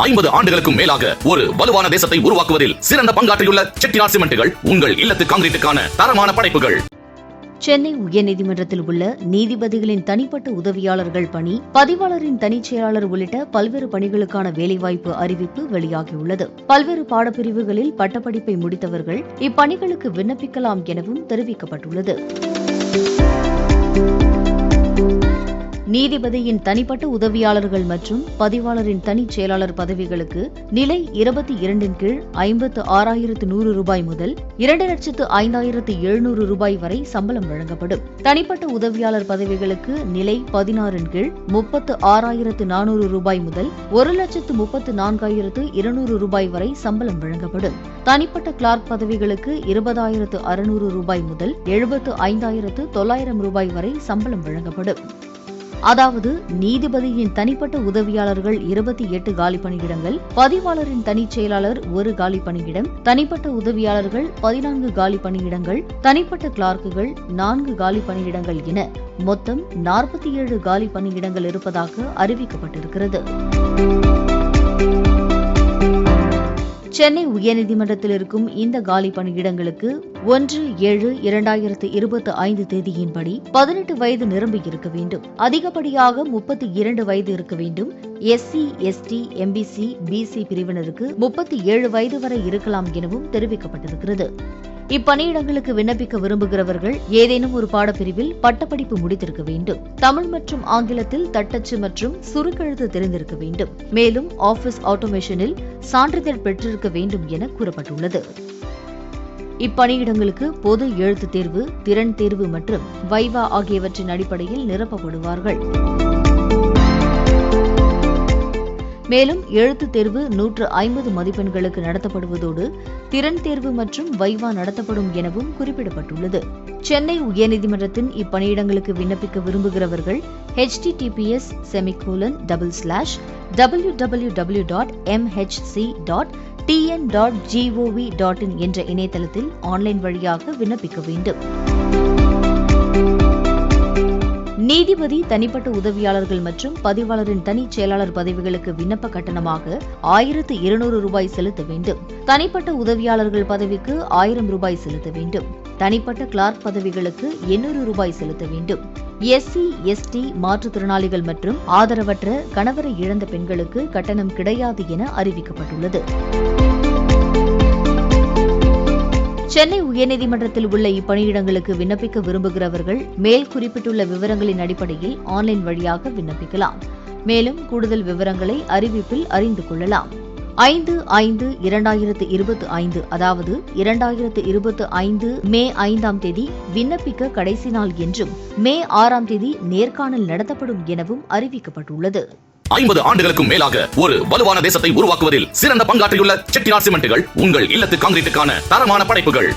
50 ஆண்டுகளுக்கும் மேலாக ஒரு வலுவான தேசத்தை உருவாக்குவதில் சிறந்த பங்காற்றியுள்ள செட்டிநாட் சிமெண்ட்டுகள் உங்கள் இல்லத்து கான்கிரீட்டுக்கான தரமான படைப்புகள். சென்னை உயர்நீதிமன்றத்தில் உள்ள நீதிபதிகளின் தனிப்பட்ட உதவியாளர்கள் பணி, பதிவாளரின் தனிச் செயலாளர் உள்ளிட்ட பல்வேறு பணிகளுக்கான வேலைவாய்ப்பு அறிவிப்பு வெளியாகியுள்ளது. பல்வேறு பாடப்பிரிவுகளில் பட்டப்படிப்பை முடித்தவர்கள் இப்பணிகளுக்கு விண்ணப்பிக்கலாம் எனவும் தெரிவிக்கப்பட்டுள்ளது. நீதிபதியின் தனிப்பட்ட உதவியாளர்கள் மற்றும் பதிவாளரின் தனிச் செயலாளர் பதவிகளுக்கு நிலை 22 கீழ் 56,100 ரூபாய் முதல் 2,05,700 ரூபாய் வரை சம்பளம் வழங்கப்படும். தனிப்பட்ட உதவியாளர் பதவிகளுக்கு நிலை 16 கீழ் 36,400 ரூபாய் முதல் 1,34,200 ரூபாய் வரை சம்பளம் வழங்கப்படும். தனிப்பட்ட கிளார்க் பதவிகளுக்கு 20,600 ரூபாய் முதல் 75,900 ரூபாய் வரை சம்பளம் வழங்கப்படும். அதாவது நீதிபதியின் தனிப்பட்ட உதவியாளர்கள் 28 காலி பணியிடங்கள், பதிவாளரின் தனிச் செயலாளர் 1 காலி பணியிடம், தனிப்பட்ட உதவியாளர்கள் 14 காலி பணியிடங்கள், தனிப்பட்ட கிளார்க்குகள் 4 காலி பணியிடங்கள் என மொத்தம் 47 காலி பணியிடங்கள் இருப்பதாக அறிவிக்கப்பட்டிருக்கிறது. சென்னை உயர்நீதிமன்றத்தில் இருக்கும் இந்த காலி பணியிடங்களுக்கு 1/7/2025 தேதியின்படி 18 வயது நிரம்பி இருக்க வேண்டும். அதிகப்படியாக 32 வயது இருக்க வேண்டும். SC, ST, MBC, BC பிரிவினருக்கு 37 வயது வரை இருக்கலாம் எனவும் தெரிவிக்கப்பட்டிருக்கிறது. இப்பணியிடங்களுக்கு விண்ணப்பிக்க விரும்புகிறவர்கள் ஏதேனும் ஒரு பாடப்பிரிவில் பட்டப்படிப்பு முடித்திருக்க வேண்டும். தமிழ் மற்றும் ஆங்கிலத்தில் தட்டச்சு மற்றும் சுருக்கெழுத்து தெரிந்திருக்க வேண்டும். மேலும் ஆபீஸ் ஆட்டோமேஷனில் சான்றிதழ் பெற்றிருக்க வேண்டும் என கூறப்பட்டுள்ளது. இப்பணியிடங்களுக்கு பொது எழுத்துத் தேர்வு, திறன் தேர்வு மற்றும் வைவா ஆகியவற்றின் அடிப்படையில் நிரப்பப்படுவார்கள். மேலும் எழுத்துத் தேர்வு 150 மதிப்பெண்களுக்கு நடத்தப்படுவதோடு திறன் தேர்வு மற்றும் வைவா நடத்தப்படும் எனவும் குறிப்பிடப்பட்டுள்ளது. சென்னை உயர்நீதிமன்றத்தின் இப்பணியிடங்களுக்கு விண்ணப்பிக்க விரும்புகிறவர்கள் https://www.mhc.tn.gov.in என்ற இணையதளத்தில் ஆன்லைன் வழியாக விண்ணப்பிக்க வேண்டும். நீதிபதி தனிப்பட்ட உதவியாளர்கள் மற்றும் பதிவாளரின் தனிச் செயலாளர் பதவிகளுக்கு விண்ணப்ப கட்டணமாக 1,200 ரூபாய் செலுத்த வேண்டும். தனிப்பட்ட உதவியாளர்கள் பதவிக்கு 1,000 ரூபாய் செலுத்த வேண்டும். தனிப்பட்ட கிளார்க் பதவிகளுக்கு 800 ரூபாய் செலுத்த வேண்டும். SC, ST, மாற்றுத்திறனாளிகள் மற்றும் ஆதரவற்ற கணவரை இழந்த பெண்களுக்கு கட்டணம் கிடையாது என அறிவிக்கப்பட்டுள்ளது. சென்னை உயர்நீதிமன்றத்தில் உள்ள இப்பணியிடங்களுக்கு விண்ணப்பிக்க விரும்புகிறவர்கள் மேல் குறிப்பிட்டுள்ள விவரங்களின் அடிப்படையில் ஆன்லைன் வழியாக விண்ணப்பிக்கலாம். மேலும் கூடுதல் விவரங்களை அறிவிப்பில் அறிந்து கொள்ளலாம். 5/5/2025 அதாவது 2025 மே 5ஆம் தேதி விண்ணப்பிக்க கடைசி நாள் என்றும் மே 6ஆம் தேதி நேர்காணல் நடத்தப்படும் எனவும் அறிவிக்கப்பட்டுள்ளது. 50 ஆண்டுகளுக்கும் மேலாக ஒரு வலுவான தேசத்தை உருவாக்குவதில் சிறந்த பங்காற்றியுள்ள செட்டிநாட் சிமெண்ட்டுகள் உங்கள் இல்லத்து கான்கிரீட்டுக்கான தரமான படைப்புகள்.